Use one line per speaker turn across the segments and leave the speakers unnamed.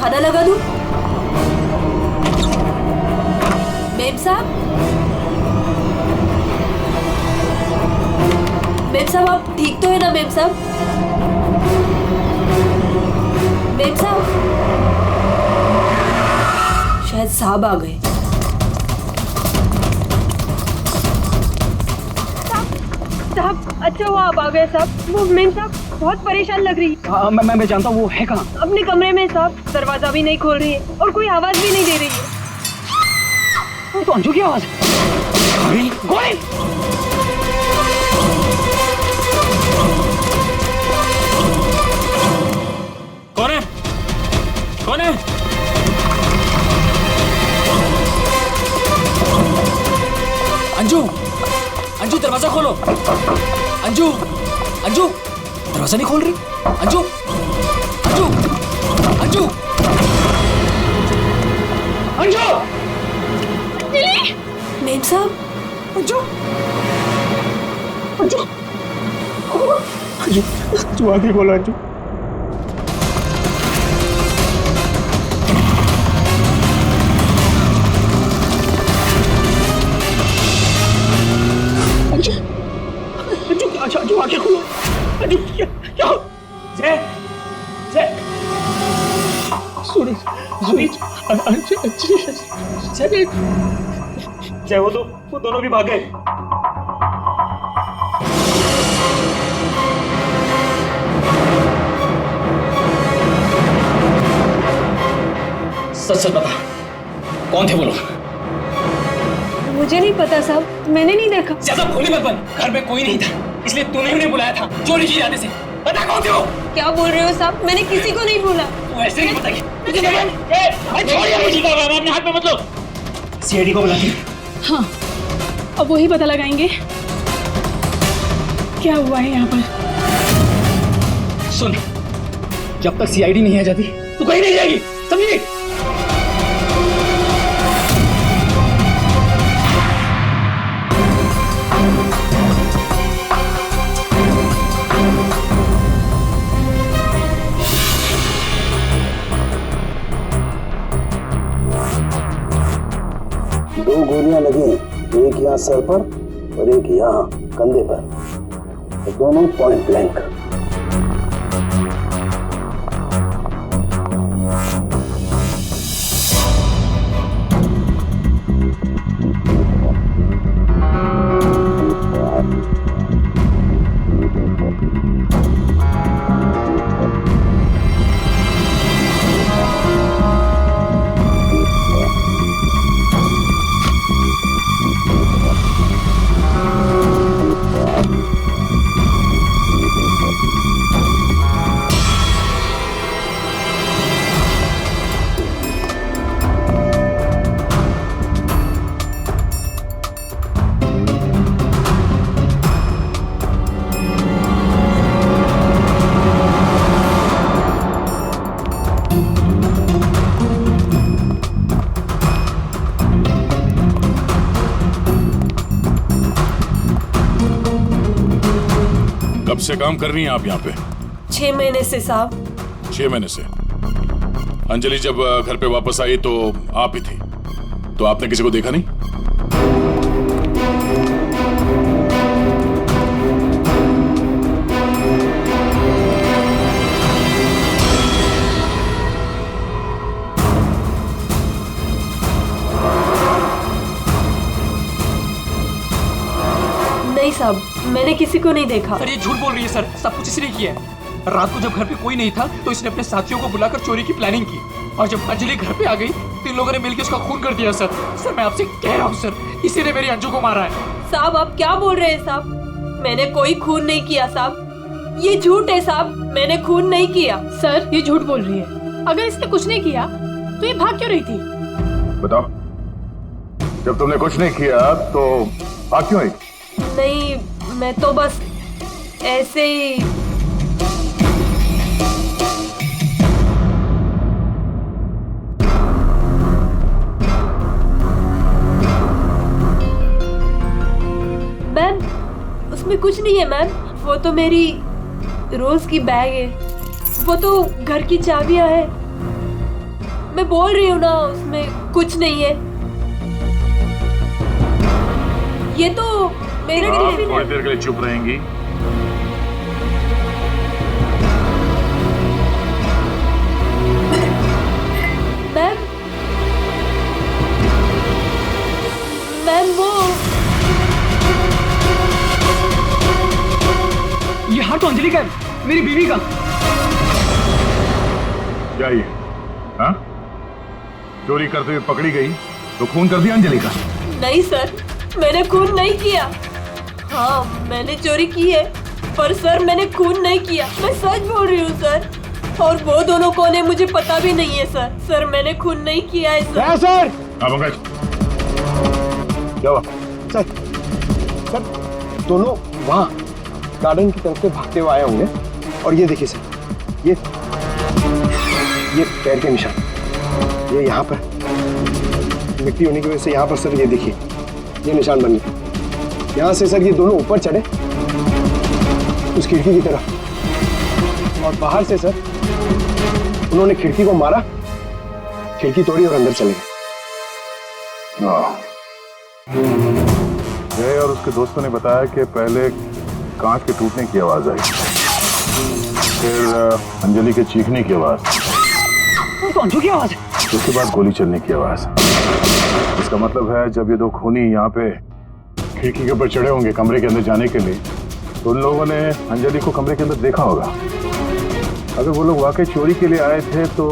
खाना लगा दूं? मेम साहब, मेम साहब आप ठीक तो है ना? मेम साहब, मेम साहब, शायद साहब आ गए।
साहब अच्छा हुआ आप आ गए साहब। वो मेम साहब बहुत परेशान लग रही है।
हाँ मैं जानता हूँ, वो है कहाँ?
अपने कमरे में साहब, दरवाजा भी नहीं खोल रही है और कोई आवाज भी नहीं दे रही है।
तो अंजू की आवाज। गोरी, गोरी!
कौन है? कौन है? अंजू, अंजू दरवाजा खोलो। अंजू, अंजू दरवाजा नहीं खोल रही। अंजू, अंजू, अंजू, अंजू!
मेम साहब,
अंजू, अंजू, अंजू, अंजू आगे बोलो अंजू। अंजू आगे खोलो। अंजू क्या? जय, जय, सुनी, सुनी, जय, जय वो दोनों भी भाग गए। सच सच बता, कौन थे वो लोग?
मुझे नहीं पता साहब, मैंने नहीं देखा।
ज्यादा भोली मत बन, घर में कोई नहीं था इसलिए तूने उन्हें बुलाया था चोरी की इरादे से। बता कौन थे वो?
क्या बोल रहे हो साहब? मैंने किसी को नहीं बोला।
तू ऐसे नहीं बताएगी। अपने हाथ में मत लो। सीआईडी को बुलाती।
हाँ, अब वही पता लगाएंगे क्या हुआ है यहाँ पर।
सुन, जब तक सीआईडी नहीं आ जाती तू कहीं नहीं जाएगी, समझी?
दो गोलियां लगी, एक यहाँ सर पर और एक यहाँ कंधे पर, तो दोनों पॉइंट ब्लैंक।
कब से काम कर रही हैं आप यहाँ पे?
6 महीने से साहब।
6 महीने से। अंजलि जब घर पे वापस आई तो आप ही थी, तो आपने किसी को देखा नहीं?
नहीं साहब, मैंने किसी को नहीं देखा।
सर ये झूठ बोल रही है सर, सब कुछ इसने किया है। रात को जब घर पे कोई नहीं था तो इसने अपने साथियों को बुलाकर चोरी की प्लानिंग की और जब अंजलि घर पे आ गई तो इन लोगों ने मिलकर उसका खून कर दिया। सर सर मैं आपसे कह रहा हूँ सर, इसी ने मेरी अंजू को मारा है।
साहब आप क्या बोल रहे हैं साहब? मैंने कोई खून नहीं किया साहब, ये झूठ है साहब, मैंने खून नहीं किया।
सर ये झूठ बोल रही है। अगर इसने कुछ नहीं किया तो ये भाग क्यों रही थी?
बताओ, जब तुमने कुछ नहीं किया तो भाग क्यों आई?
नहीं, मैं तो बस ऐसे ही। मैम, उसमें कुछ नहीं है मैम, वो तो मेरी रोज की बैग है, वो तो घर की चाबियां है, मैं बोल रही हूँ ना, उसमें कुछ नहीं है। ये तो मेरा
आप
टिफिन
थोड़ी
है।
देर के लिए चुप रहेंगी?
मैम, मैम वो
ये हाथ तो अंजलि का है, मेरी बीवी का।
क्या ये? हाँ? चोरी करते हुए पकड़ी गई तो खून कर दिया अंजलि का?
नहीं सर, मैंने खून नहीं किया। हाँ, मैंने चोरी की है, पर सर मैंने खून नहीं किया। मैं सच बोल रही हूँ सर। और वो दोनों कौन है मुझे पता भी नहीं है सर। सर मैंने खून नहीं किया है सर।
सर
हाँ पंकज, क्या हुआ?
सर सर दोनों वहाँ गार्डन की तरफ से भागते हुए आए होंगे। और ये देखिए सर, ये पैर के निशान, ये यहाँ पर मिट्टी होने की वजह से यहाँ पर सर ये देखिए ये निशान बन गए। यहाँ से सर ये दोनों ऊपर चढ़े उस खिड़की की तरफ, और बाहर से सर उन्होंने खिड़की को मारा, खिड़की तोड़ी और अंदर चले गए।
जय और उसके दोस्तों ने बताया कि पहले कांच के टूटने की आवाज आई, फिर अंजलि के चीखने की आवाज,
तो अंजू की आवाज है।
उसके बाद गोली चलने की आवाज। इसका मतलब है जब ये दो खूनी यहाँ पे खिड़की के ऊपर चढ़े होंगे कमरे के अंदर जाने के लिए, तो उन लोगों ने अंजलि को कमरे के अंदर देखा होगा। अगर वो लोग वाकई चोरी के लिए आए थे तो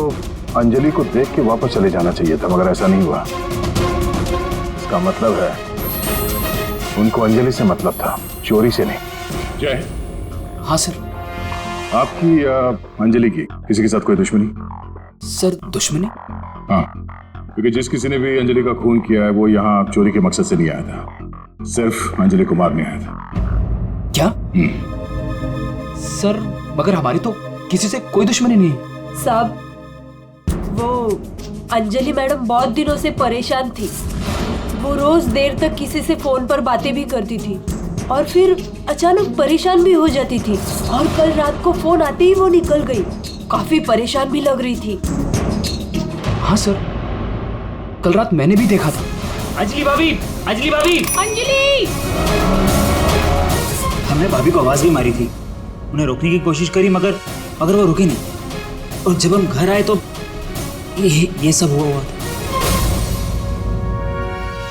अंजलि को देख के वापस चले जाना चाहिए था, मगर ऐसा नहीं हुआ। इसका मतलब है उनको अंजलि से मतलब था, चोरी से नहीं। जय,
हाँ सर।
आपकी अंजलि की किसी के साथ कोई दुश्मनी?
सर दुश्मनी?
हाँ, क्योंकि जिस किसी ने भी अंजलि का खून किया है वो यहाँ चोरी के मकसद से नहीं आया था, सिर्फ अंजलि को मारने आया था।
क्या? सर मगर हमारी तो किसी से कोई दुश्मनी नहीं।
साहब, वो अंजलि मैडम बहुत दिनों से परेशान थी। वो रोज देर तक किसी से फोन पर बातें भी करती थी और फिर अचानक परेशान भी हो जाती थी। और कल रात को फोन आते ही वो निकल गई। काफी परेशान भी लग रही थी।
हाँ सर, कल रात मैंने भी देखा था।
अंजलि भाभी, अंजलि भाभी।
अंजलि!
हमने भाभी को आवाज भी मारी थी, उन्हें रोकने की कोशिश करी मगर वो रुकी नहीं। और जब हम घर आए तो ये सब हुआ था।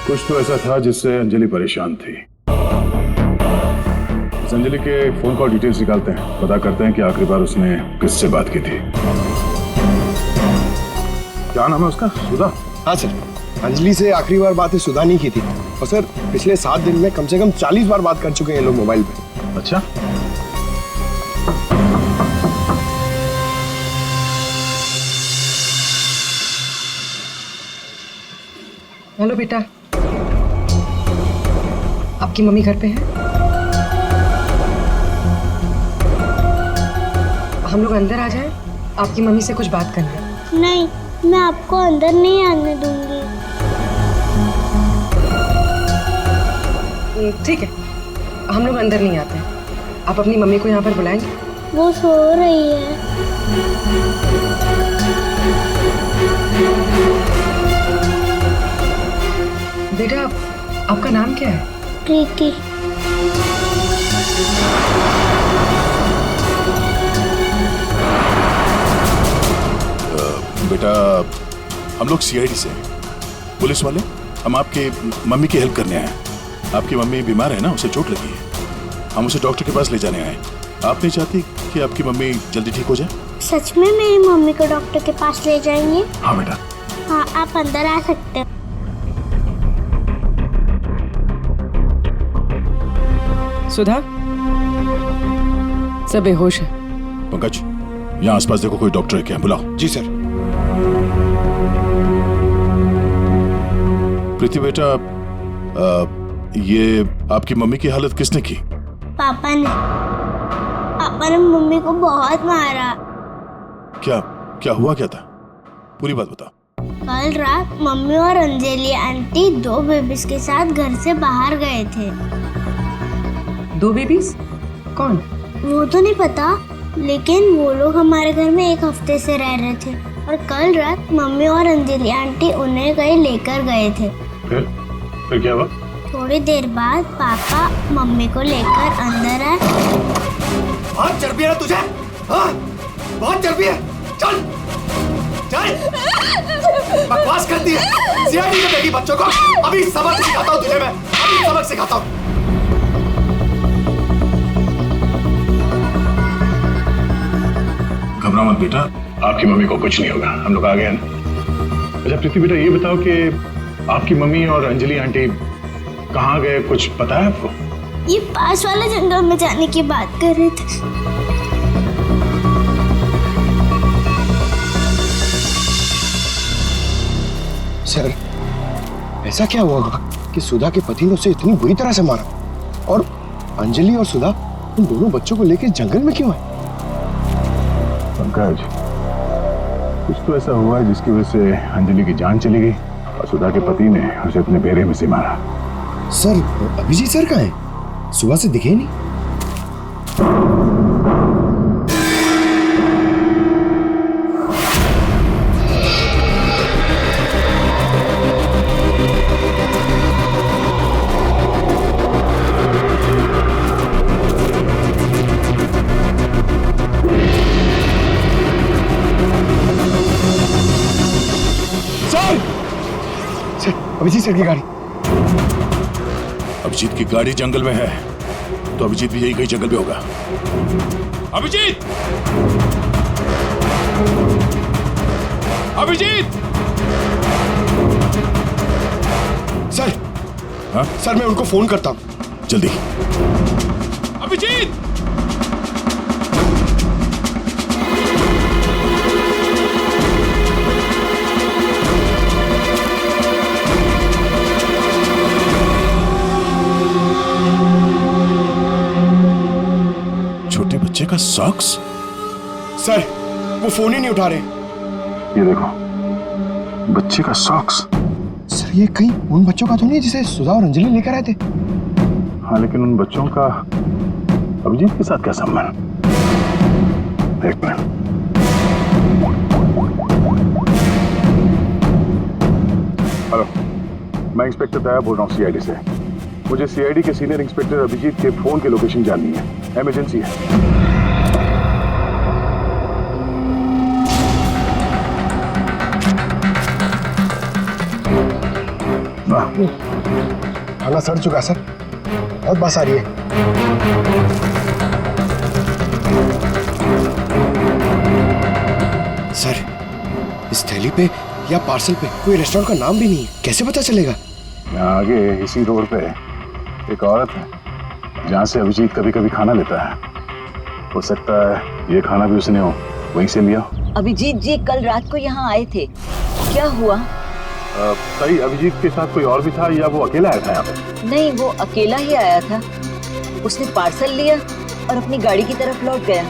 कुछ तो ऐसा था जिससे अंजलि परेशान थी। इस अंजलि के फोन कॉल डिटेल्स निकालते हैं, पता करते हैं कि आखिरी बार उसने किससे बात की थी। क्या नाम है उसका? सुधा?
हाँ सर, अंजलि से आखिरी बार बात सुधा नहीं की थी। और सर पिछले 7 दिन में कम से कम 40 बार बात कर चुके हैं ये लोग मोबाइल पे।
अच्छा,
हेलो बेटा, आपकी मम्मी घर पे है? हम लोग अंदर आ जाएं? आपकी मम्मी से कुछ बात करनी है।
नहीं, मैं आपको अंदर नहीं आने दूंगी।
ठीक है, हम लोग अंदर नहीं आते हैं। आप अपनी मम्मी को यहाँ पर बुलाएंगे?
वो सो रही है।
बेटा, आपका नाम क्या है?
प्रीति।
बेटा हम लोग सीआईडी से हैं, पुलिस वाले। हम आपके मम्मी की हेल्प करने आए हैं। आपकी मम्मी बीमार है ना, उसे चोट लगी है। हम उसे डॉक्टर के पास ले जाने आए। आप नहीं चाहती कि आपकी मम्मी जल्दी ठीक हो जाए?
सच में मेरी मम्मी को डॉक्टर के पास ले जाएंगे?
हाँ बेटा।
हाँ, आप अंदर आ सकते हैं।
सुधा, सब बेहोश है।
पंकज, यहाँ आसपास देखो कोई डॉक्टर है क्या? बुलाओ।
जी सर।
प्रीति बेटा, ये आपकी मम्मी की हालत किसने की?
पापा ने मम्मी को बहुत मारा।
क्या हुआ क्या था? पूरी बात बता।
कल रात मम्मी और अंजलि आंटी 2 बेबीज के साथ घर से बाहर गए थे।
2 बेबीज? कौन?
वो तो नहीं पता, लेकिन वो लोग हमारे घर में 1 हफ्ते से रह रहे थे। और कल रात मम्मी और अंजलि आंटी उन्हें कहीं लेकर गए थे।
फिर क्या हुआ?
थोड़ी देर बाद पापा मम्मी को लेकर अंदर आए।
बहुत चर्बी है तुझे, हाँ? बहुत चर्बी है। चल चल, बकवास करती है, सीआईडी में देगी बच्चों को। अभी सबक सिखाता हूँ तुझे मैं, अभी सबक सिखाता हूँ।
घबरा मत बेटा, आपकी मम्मी को कुछ नहीं होगा, हम लोग आ गए हैं। अच्छा प्रीति बेटा, ये बताओ कि आपकी मम्मी और अंजलि आंटी कहाँ गए, कुछ पता है आपको?
ये पास वाले जंगल में जाने की बात कर रहे थे।
सर, ऐसा क्या हुआ होगा कि सुधा के पति ने उसे इतनी बुरी तरह से मारा, और अंजलि और सुधा उन दोनों बच्चों को लेकर जंगल में क्यों है?
पंकज, कुछ तो ऐसा हुआ है जिसकी वजह से अंजलि की जान चली गई और सुधा के पति ने उसे अपने बेरे में से मारा।
सर, अभिजीत सर कहाँ है? सुबह से दिखे नहीं। सर, अभिजीत सर की गाड़ी।
अभिजीत की गाड़ी जंगल में है, तो अभिजीत भी यही कहीं जंगल में होगा। अभिजीत! अभिजीत!
सर,
हाँ?
सर मैं उनको फोन करता हूँ।
जल्दी। अभिजीत! छोटे बच्चे का सॉक्स?
सर, वो फोन ही नहीं उठा रहे।
ये देखो, बच्चे का सॉक्स।
सर, ये कहीं उन बच्चों का तो नहीं जिसे सुधा और अंजलि लेकर आए थे?
हाँ, लेकिन उन बच्चों का अभिजीत के साथ क्या संबंध? एक मिनट। हेलो, मैं इंस्पेक्टर दया बोल रहा हूँ सीआईडी से। मुझे सीआईडी के सीनियर इंस्पेक्टर अभिजीत के फोन की लोकेशन जाननी है, इमरजेंसी है।
खाना सड़ चुका सर, बहुत बस आ रही है। सर, इस थैली पे या पार्सल पे कोई रेस्टोरेंट का नाम भी नहीं है, कैसे पता चलेगा?
यहाँ आगे इसी रोड पे एक औरत है जहाँ से अभिजीत कभी कभी खाना लेता है। हो सकता है ये खाना भी उसने हो वहीं से लिया।
अभिजीत जी कल रात को यहाँ आए थे, क्या हुआ?
सही, अभिजीत के साथ कोई और भी था या वो अकेला आया था यहाँ पे?
नहीं, वो अकेला ही आया था। उसने पार्सल लिया और अपनी गाड़ी की तरफ लौट गया।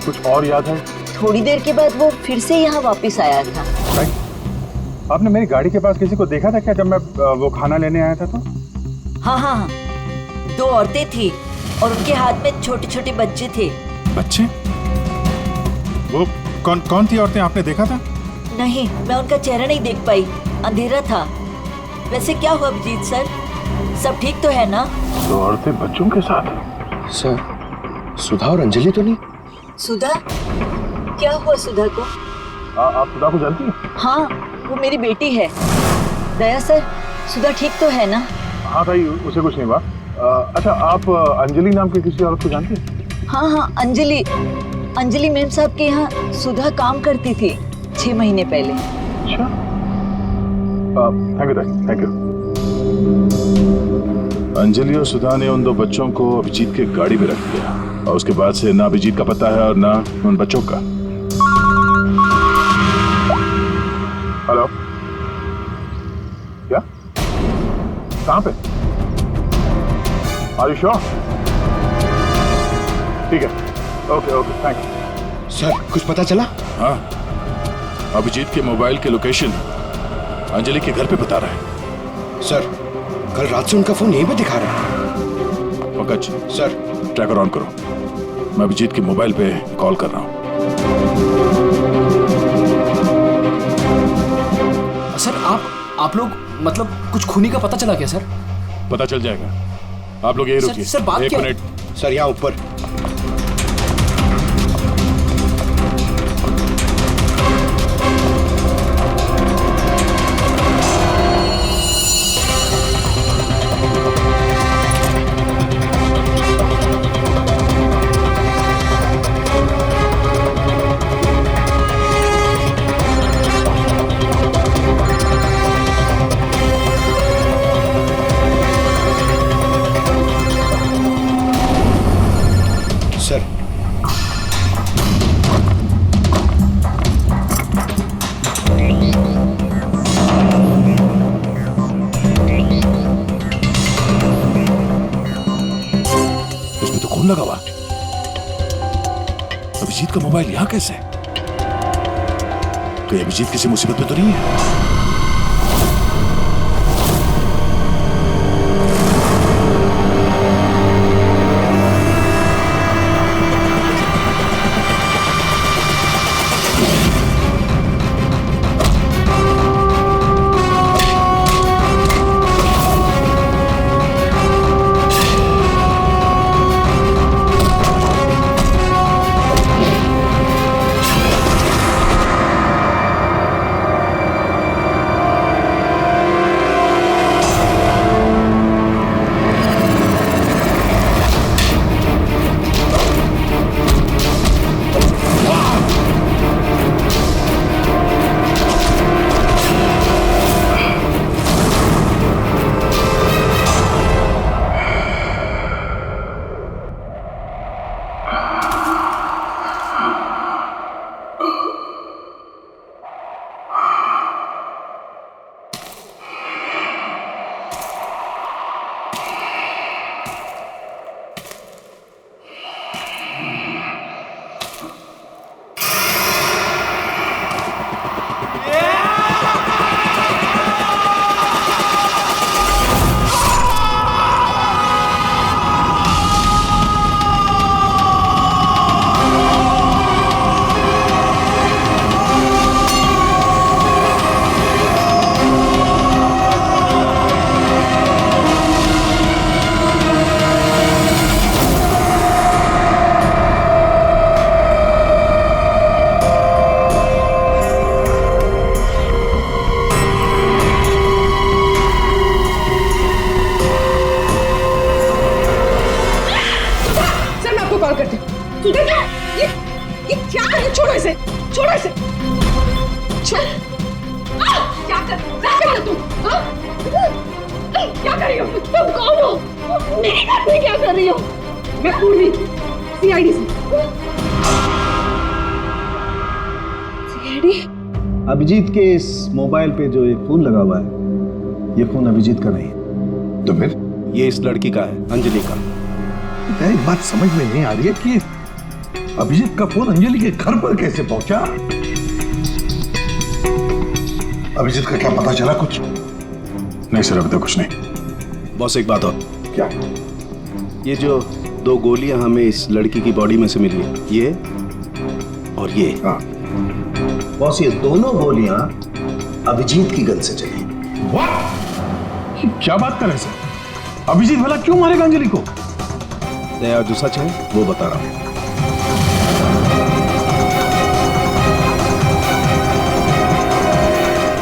कुछ और याद है?
थोड़ी देर के बाद वो फिर से यहाँ वापस आया था।
आपने मेरी गाड़ी के पास किसी को देखा था क्या जब मैं वो खाना लेने आया था तो?
हाँ हाँ, 2 औरतें थी और उनके हाथ में छोटे छोटे बच्चे थे।
बच्चे? वो कौन थी औरतें, आपने देखा था?
नहीं, मैं उनका चेहरा नहीं देख पाई, अंधेरा था। वैसे क्या हुआ अभिजीत सर, सब ठीक तो है ना?
2 औरतें बच्चों के साथ?
सर, सुधा और अंजलि तो नहीं?
सुधा? क्या हुआ सुधा को?
आप सुधा को जानती हैं?
हाँ, वो मेरी बेटी है। दया सर, सुधा ठीक तो है ना?
हाँ भाई, उसे कुछ नहीं हुआ। अच्छा, आप अंजलि नाम की किसी औरत को जानती हैं?
हाँ हाँ, अंजलि मैम साहब के यहाँ सुधा काम करती थी 6 महीने पहले।
अच्छा, थैंक यू। अंजलि और सुधा ने उन 2 बच्चों को अभिजीत के गाड़ी में रख दिया और उसके बाद से ना अभिजीत का पता है और ना उन बच्चों का। हेलो, क्या? कहाँ पे? Are you sure? ठीक है, ओके, थैंक यू।
सर, कुछ पता चला?
हाँ, अभिजीत के मोबाइल की लोकेशन अंजलि के घर पे बता रहा है।
सर, कल रात से उनका फोन यहीं पे दिखा रहा है।
पंकज
सर,
ट्रैकर ऑन करो, मैं अभिजीत के मोबाइल पे कॉल कर रहा हूँ।
आप लोग मतलब कुछ खूनी का पता चला क्या सर?
पता चल जाएगा, आप लोग यही रुकिए।
सर बात
एक
क्या?
मिनट
सर यहाँ ऊपर। सर
इसमें तो खून लगा हुआ। अभिजीत का मोबाइल यहाँ कैसे? कहीं अभिजीत किसी मुसीबत में तो नहीं है?
क्या कर रही हो? तुम कौन हो? मेरे घर में क्या कर रही हो? मैं पूर्वी, सीआईडी से। सीआईडी?
अभिजीत के इस मोबाइल पे जो एक फोन लगा हुआ है, ये फोन अभिजीत का नहीं है।
तो फिर?
ये इस लड़की का है, अंजलि का।
एक बात समझ में नहीं आ रही है कि अभिजीत का फोन अंजलि के घर पर कैसे पहुंचा? अभिजीत का क्या पता चला कुछ? नहीं सर, अभी तो कुछ नहीं।
बॉस एक बात और।
क्या?
ये जो 2 गोलियां हमें इस लड़की की बॉडी में से मिली, ये और ये।
हाँ।
बॉस ये दोनों गोलियां अभिजीत की गन से चली।
What? क्या बात कर रहे हैं सर? अभिजीत भला क्यों मारेगा अंजलि को?
दया जो सच है वो बता रहा हूं।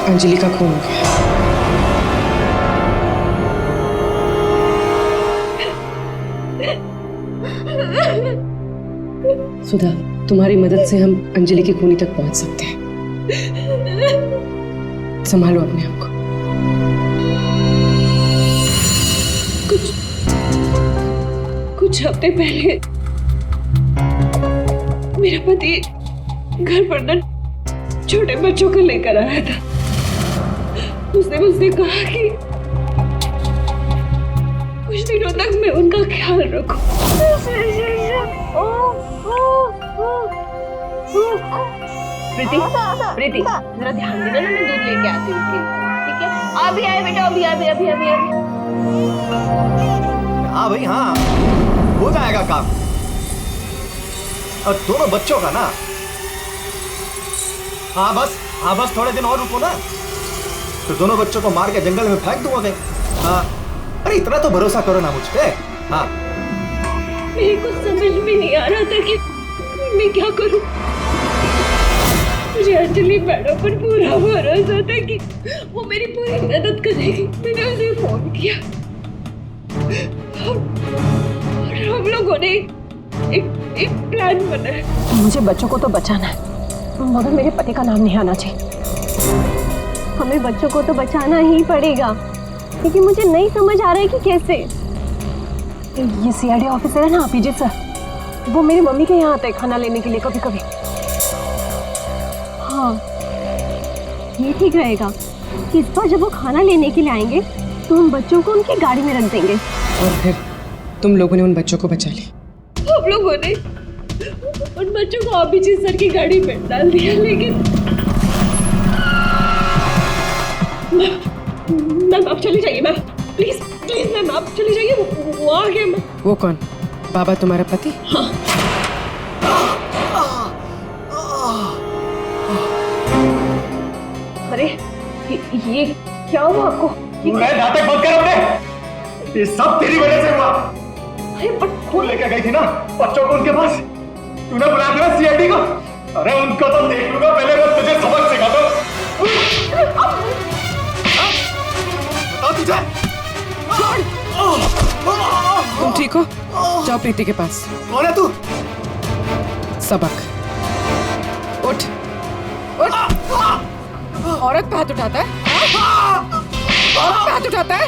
अंजलि का खून हो गया। सुधा, तुम्हारी मदद से हम अंजलि की खूनी तक पहुंच सकते हैं। संभालो अपने आप को।
कुछ हफ्ते पहले मेरा पति घर पर न छोटे बच्चों को लेकर आया था। उसने मुझसे कहा कि कुछ दिनों तक मैं उनका ख्याल रखूं। प्रीति, प्रीति, जरा ध्यान देना ना, मैं दूध लेके आती हूँ, ठीक है? अभी आए बेटा, अभी।
हाँ भाई हाँ, हो जाएगा काम। और दोनों बच्चों का ना। हाँ बस थोड़े दिन और रुको ना। तो दोनों बच्चों को मार के जंगल में फेंक दूंगा कहीं। हाँ, अरे इतना तो भरोसा करो ना मुझ पे। हाँ,
मेरे को समझ में नहीं आ रहा था कि मैं क्या करूं। मुझे अंजलि मैडम पर पूरा भरोसा था कि वो मेरी पूरी मदद करेगी। मैंने उसे फोन किया और हम लोगों ने एक प्लान बनाया।
मुझे बच्चों को तो बचाना है, मगर मेरे पति का नाम नहीं आना चाहिए।
हमें बच्चों को तो बचाना ही पड़ेगा, लेकिन मुझे नहीं समझ आ रहा है कि कैसे।
ये सीआईडी ऑफिसर है ना अभिजीत सर, वो मेरी मम्मी के यहाँ आते हैं खाना लेने के लिए कभी कभी।
हाँ, ये ठीक रहेगा कि इस बार जब वो खाना लेने के लिए आएंगे तो हम बच्चों को उनकी गाड़ी में रख देंगे।
और फिर तुम लोगों ने उन बच्चों को बचा लिया।
हम लोगों ने उन बच्चों को अभिजीत सर की गाड़ी में डाल दिया, लेकिन मैम आप चली जाइए। मैम प्लीज प्लीज मैम आप चली जाइए, वो आ गया। मैम
वो कौन? बाबा तुम्हारा पति?
हाँ। अरे ये क्या हुआ आपको?
मैं नाटक बंद कर अपने, ये सब तेरी वजह से हुआ। अरे पर तू लेकर गई थी ना बच्चों को उनके पास, तूने बुला दिया सीआईडी को। अरे उनको तो देख लूंगा, पहले मैं तुझे सबक सिखा दूं। बताओ तुझे।
तुम ठीक हो? जाओ प्रीति के पास।
कौन है तू?
सबक। उठ उठ। औरत पे हाथ उठाता है? औरत पे हाथ उठाता है?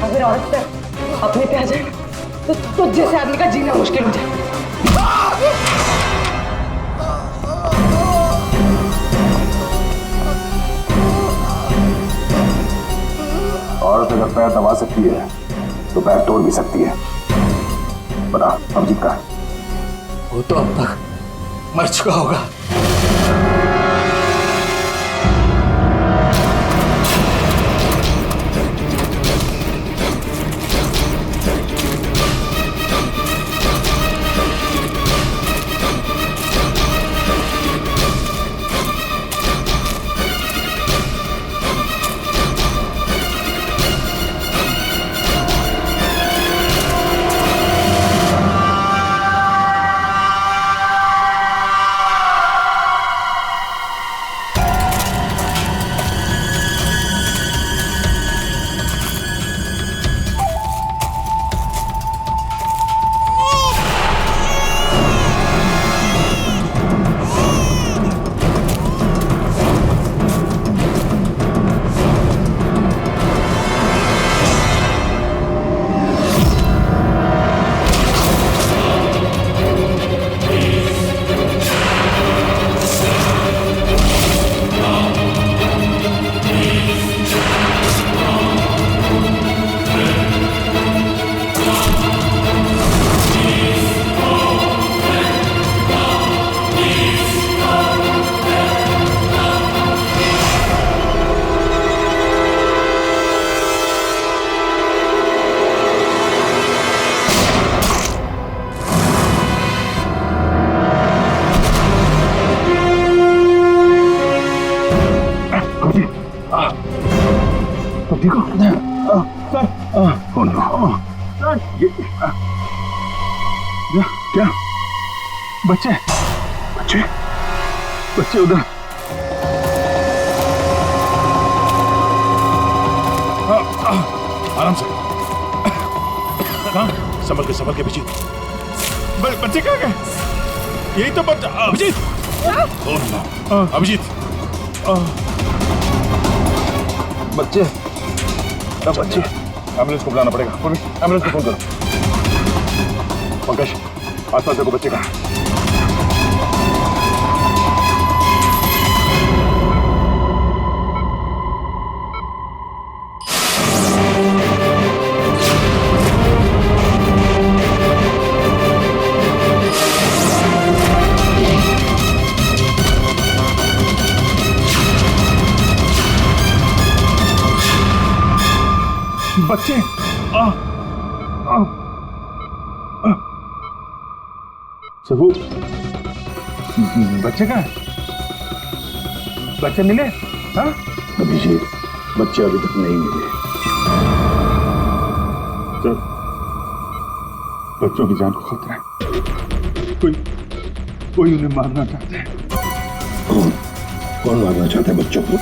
अगर औरत पे अपने पे आ जाए तो जैसे आदमी का जीना मुश्किल हो जाए।
औरत अगर पैर दबा सकती है तो पैर तोड़ भी सकती है। बता अभिजीत का?
वो तो अब तक मर चुका होगा।
क्या बच्चे बच्चे बच्चे उधर? आराम से। कहाँ? संभल के अभिजीत। बच्चे कहाँ गए? यही तो बच्चा। अभिजीत, अभिजीत, बच्चे बच्चे। एम्बुलेंस को बुलाना पड़ेगा। एम्बुलेंस को फोन करो। पंकज, आसपास देखो बच्चे कहाँ। बच्चे
सर वो बच्चे कहाँ है? बच्चे मिले? हाँ?
अभिजीत, बच्चे अभी तक नहीं मिले।
सर, बच्चों की जान को खतरा है। कोई उन्हें मारना चाहता है।
कौन मारना चाहता है बच्चों को?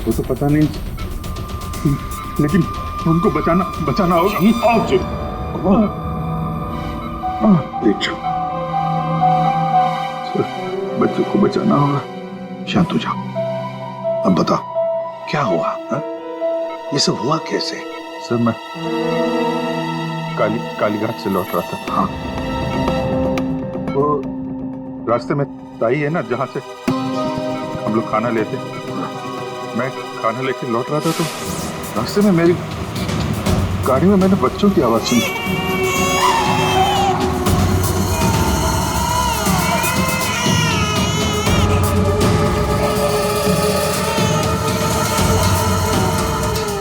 वो तो पता नहीं, लेकिन उनको बचाना होगा।
देखो,
बच्चों को बचाना होगा।
शांत हो जाओ। अब बताओ क्या हुआ? हा? ये सब हुआ कैसे?
सर मैं कालीघाट से लौट रहा था।
हाँ।
वो रास्ते में ताई है ना, जहाँ से हम लोग खाना लेते, मैं खाना लेके लौट रहा था तो रास्ते में मेरी गाड़ी में मैंने बच्चों की आवाज सुनी।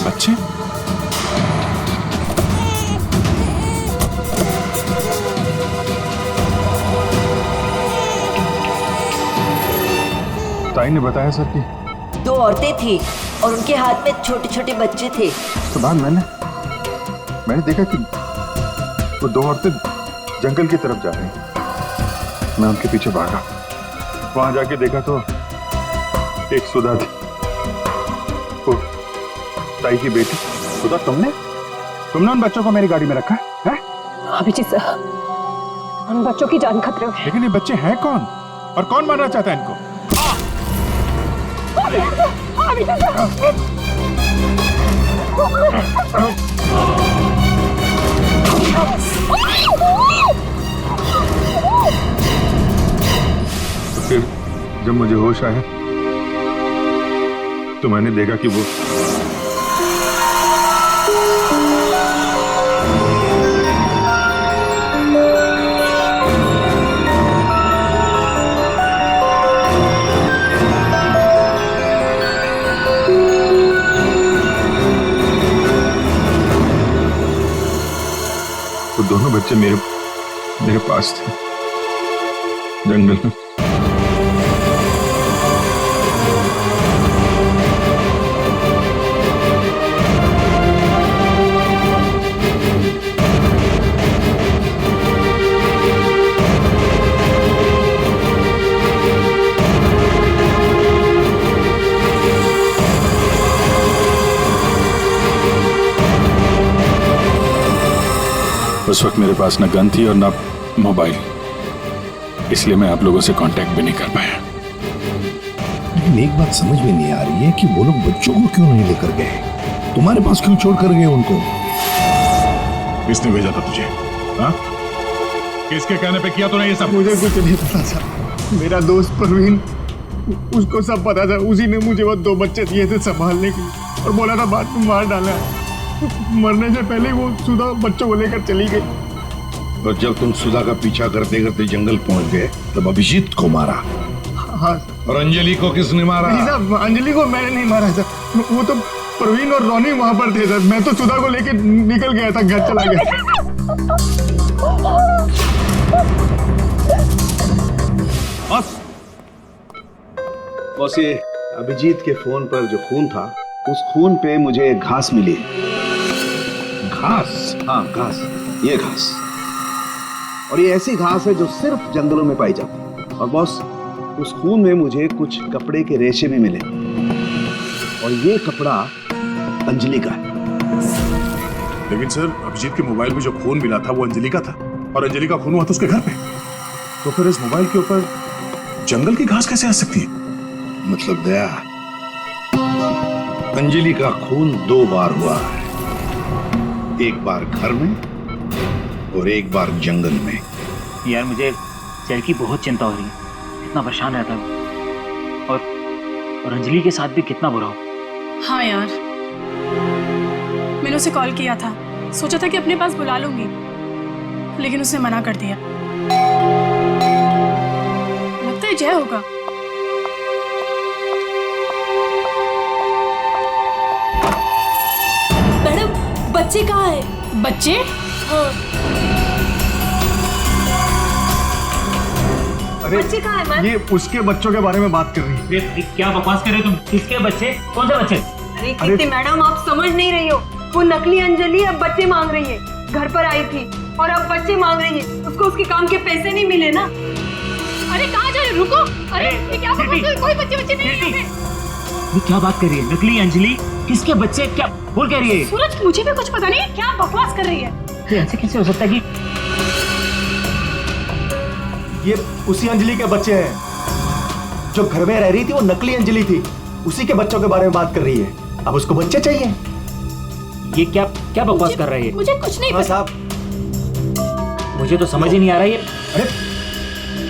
बच्चे?
ताई ने बताया सर कि
2 औरतें थी और उनके हाथ में छोटे छोटे बच्चे थे।
तो बाद मैंने देखा कि वो 2 औरतें जंगल की तरफ जा रही हैं। मैं उनके पीछे भागा। वहां जाके देखा तो एक सुधा थी, वो ताई की बेटी। सुधा, तुमने उन बच्चों को मेरी गाड़ी में रखा है?
अभिजीत सर, उन बच्चों की जान खतरे में।
लेकिन ये बच्चे हैं कौन और कौन मारना चाहता है इनको? तो फिर जब मुझे होश आया तो मैंने देखा कि वो दोनों बच्चे मेरे पास थे जंगल में। उस वक्त मेरे पास न गन थी और न मोबाइल, इसलिए मैं आप लोगों से कांटेक्ट भी नहीं कर पाया।
लेकिन एक बात समझ में नहीं आ रही है कि वो लोग बच्चों को क्यों नहीं लेकर गए? तुम्हारे पास क्यों छोड़ कर गए उनको?
किसने भेजा था तुझे? हाँ? किसके कहने पे किया तूने ये सब?
मुझे कुछ नहीं पता था। मेरा दोस्त परवीन, उसको सब पता था। उसी ने मुझे वो 2 बच्चे दिए थे संभालने के लिए और बोला था बाद में मार डाला है। मरने से पहले वो सुधा बच्चों को लेकर चली गई।
और जब तुम सुधा का पीछा करते करते जंगल पहुंच गए तब अभिजीत को मारा?
हाँ।
और अंजलि को किसने मारा?
नहीं साहब, अंजलि को मैंने नहीं मारा था। वो तो परवीन और रोनी वहां पर थे सर। मैं तो सुधा को लेकर निकल गया था, घर चला गया।
बस ये अभिजीत के फोन पर जो खून था, उस खून पे मुझे घास मिली। घास? हाँ, घास। ये घास, और ये ऐसी घास है जो सिर्फ जंगलों में पाई जाती है। और बॉस, उस खून में मुझे कुछ कपड़े के रेशे भी मिले, और ये कपड़ा अंजलि का है।
लेकिन सर, अभिजीत के मोबाइल में जो खून मिला था वो अंजलि का था, और अंजलि का खून हुआ था उसके घर पे। तो फिर इस मोबाइल के ऊपर जंगल की घास कैसे आ सकती है?
मतलब दया, अंजलि का खून 2 बार हुआ है, एक बार घर में और एक बार जंगल में।
यार मुझे सर की बहुत चिंता हो रही है, कितना परेशान रहता है और अंजलि के साथ भी कितना बुरा हो।
हाँ यार, मैंने उसे कॉल किया था, सोचा था कि अपने पास बुला लूंगी, लेकिन उसने मना कर दिया। लगता है जय होगा।
मैडम, बच्चे कहाँ हैं?
बच्चे?
हाँ।
अरे
बच्चे कहाँ है?
ये उसके बच्चों के बारे में बात कर रही है।
क्या बकवास कर रहे हो तुम? किसके बच्चे? कौन से बच्चे?
अरे कीर्ति मैडम, आप समझ नहीं रही हो। वो नकली अंजलि अब बच्चे मांग रही है। घर पर आई थी और अब बच्चे मांग रही है। उसको उसके काम के पैसे नहीं मिले ना।
अरे कहाँ जा रहे हो? रुको। अरे ये क्या बकवास कर रही हो? कोई बच्चे नहीं है यहाँ पे।
ये क्या बात कर रही है? नकली अंजलि? किसके बच्चे? क्या बोल कह रही है?
सूरज, मुझे भी कुछ पता नहीं है। क्या बकवास कर रही है?
ये ऐसे कैसे हो सकता है कि
ये उसी अंजलि के बच्चे हैं जो घर में रह रही थी। वो नकली अंजलि थी। उसी के बच्चों के बारे में बात कर रही है। अब उसको बच्चे चाहिए।
ये क्या क्या बकवास कर रही है?
मुझे कुछ नहीं
हाँ
पता।
साहब,
मुझे तो समझ ही नहीं आ रहा ये।
अरे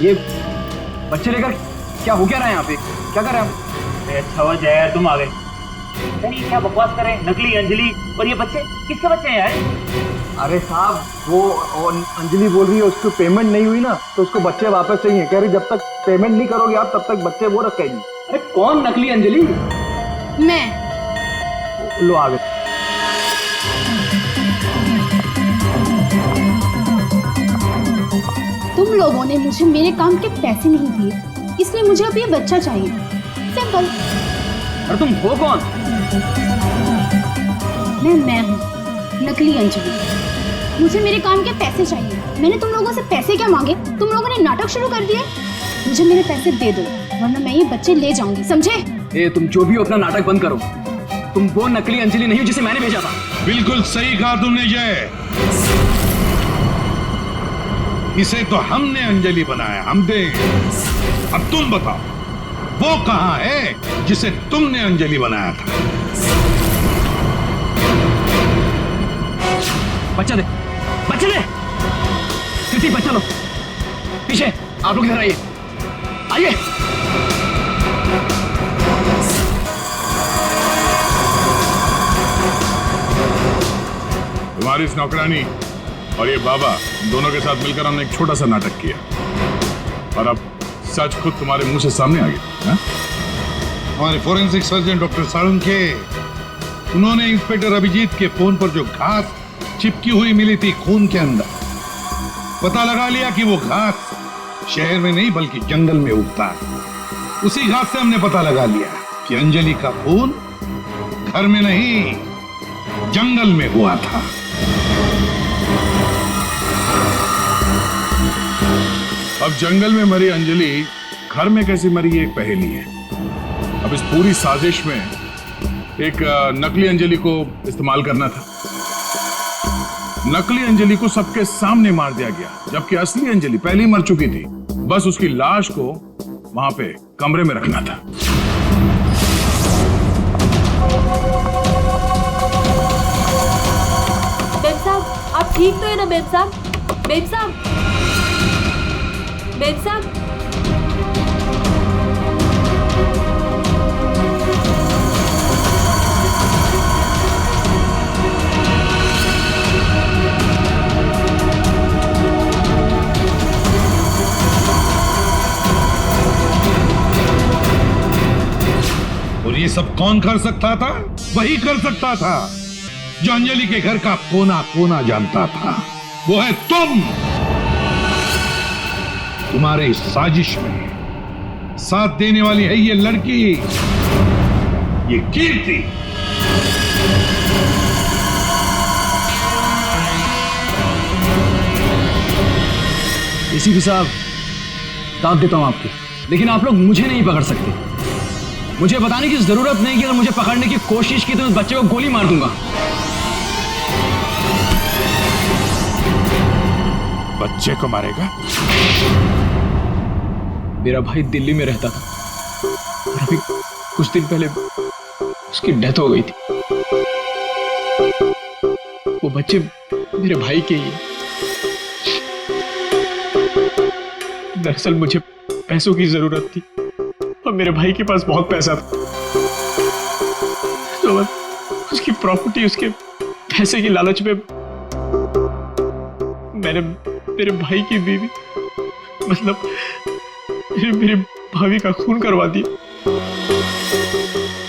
ये बच्चे लेकर क्या हो क्या रहा है यहाँ पे? क्या कर रहे हैं आप?
अच्छा हुआ जया यार तुम आ गए। अरे क्या बकवास कर रहे हैं? नकली अंजलि और ये बच्चे? किसके बच्चे हैं यार?
अरे साहब, वो अंजलि बोल रही है उसको पेमेंट नहीं हुई ना, तो उसको बच्चे वापस चाहिए। कह रही जब तक पेमेंट नहीं करोगे आप तब तक बच्चे वो रखेगी। अरे कौन नकली अंजलि?
मैं।
लो आ गए।
तुम लोगों ने मुझे मेरे काम के पैसे नहीं दिए, इसलिए मुझे अब ये बच्चा चाहिए। सिंपल।
अरे तुम हो कौन?
मैं हूँ नकली अंजलि। मुझे मेरे काम के पैसे चाहिए। मैंने तुम लोगों से पैसे क्या मांगे? तुम लोगों ने नाटक शुरू कर दिए। मुझे मेरे पैसे दे दो, वरना मैं ये बच्चे ले जाऊंगी, समझे?
ए, तुम जो भी हो अपना नाटक बंद करो। तुम वो नकली अंजलि नहीं हो जिसे मैंने भेजा था।
बिल्कुल सही कहा तुमने जय। इसे तो हमने अंजलि बनाया, हम देंगे। अब तुम बताओ वो कहां है जिसे तुमने अंजलि बनाया था?
बच्चा दे, बच्चा दे। किसी बच्चा लो। पीछे आप लोग इधर आइए, आइए।
तुम्हारी इस नौकरानी और ये बाबा दोनों के साथ मिलकर हमने एक छोटा सा नाटक किया और अब सच खुद तुम्हारे मुंह से सामने आ गया। हमारे फोरेंसिक सर्जन डॉक्टर साळुंखे, उन्होंने इंस्पेक्टर अभिजीत के फोन पर जो घास चिपकी हुई मिली थी खून के अंदर, पता लगा लिया कि वो घास शहर में नहीं बल्कि जंगल में उगता है। उसी घास से हमने पता लगा लिया कि अंजलि का खून घर में नहीं जंगल में हुआ था। अब जंगल में मरी अंजलि घर में कैसे मरी ये एक पहेली है। अब इस पूरी साजिश में एक नकली अंजलि को इस्तेमाल करना था। नकली अंजलि को सबके सामने मार दिया गया, जबकि असली अंजलि पहले ही मर चुकी थी। बस उसकी लाश को वहां पे कमरे में रखना था।
बेब साहब, आप ठीक तो है ना बेब साहब? बेब साहब, बेब साहब।
और ये सब कौन कर सकता था? वही कर सकता था जो अंजलि के घर का कोना कोना जानता था। वो है तुम। तुम्हारे इस साजिश में साथ देने वाली है ये लड़की, ये कीर्ति।
एसीपी साहब, दाद देता हूं आपकी, लेकिन आप लोग मुझे नहीं पकड़ सकते। मुझे बताने की जरूरत नहीं कि अगर मुझे पकड़ने की कोशिश की तो उस बच्चे को गोली मार दूंगा।
बच्चे को मारेगा?
मेरा भाई दिल्ली में रहता था और अभी कुछ दिन पहले उसकी डेथ हो गई थी। वो बच्चे मेरे भाई के ही हैं। दरअसल मुझे पैसों की जरूरत थी और मेरे भाई के पास बहुत पैसा था, तो उसकी प्रॉपर्टी, उसके पैसे की लालच में मैंने मेरे भाई की बीवी, मतलब मेरी भाभी का खून करवा दिया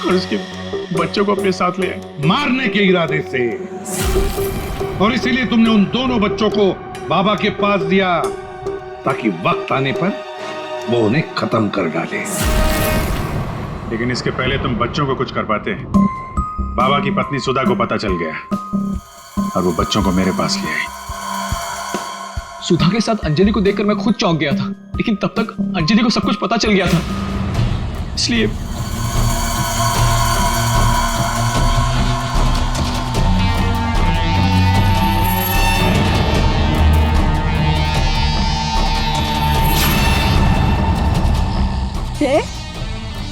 और उसके बच्चों को अपने साथ ले आए
मारने के इरादे से। और इसीलिए तुमने उन दोनों बच्चों को बाबा के पास दिया ताकि वक्त आने पर
वो उन्हें खत्म कर डाले।
लेकिन इसके पहले तुम बच्चों को कुछ कर पाते। बाबा की पत्नी सुधा को पता चल गया और वो बच्चों को मेरे पास ले आई।
सुधा के साथ अंजलि को देखकर मैं खुद चौंक गया था, लेकिन तब तक अंजलि को सब कुछ पता चल गया था, इसलिए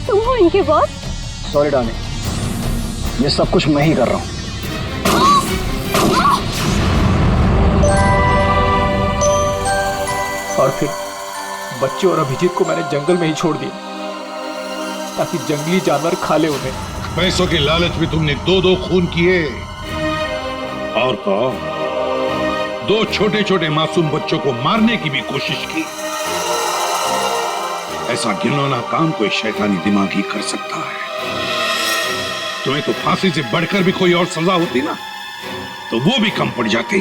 तुम हो इनके बॉस?
सॉरी डार्लिंग, ये सब कुछ मैं ही कर रहा हूँ।
और फिर बच्चे और अभिजीत को मैंने जंगल में ही छोड़ दिया ताकि जंगली जानवर खा ले उन्हें।
पैसों के लालच में तुमने दो खून किए और तो दो छोटे छोटे मासूम बच्चों को मारने की भी कोशिश की। ऐसा घिनौना काम कोई शैतानी दिमाग ही कर सकता है। तुम्हें तो फांसी से बढ़कर भी कोई और सजा होती ना तो वो भी कम पड़ जाती।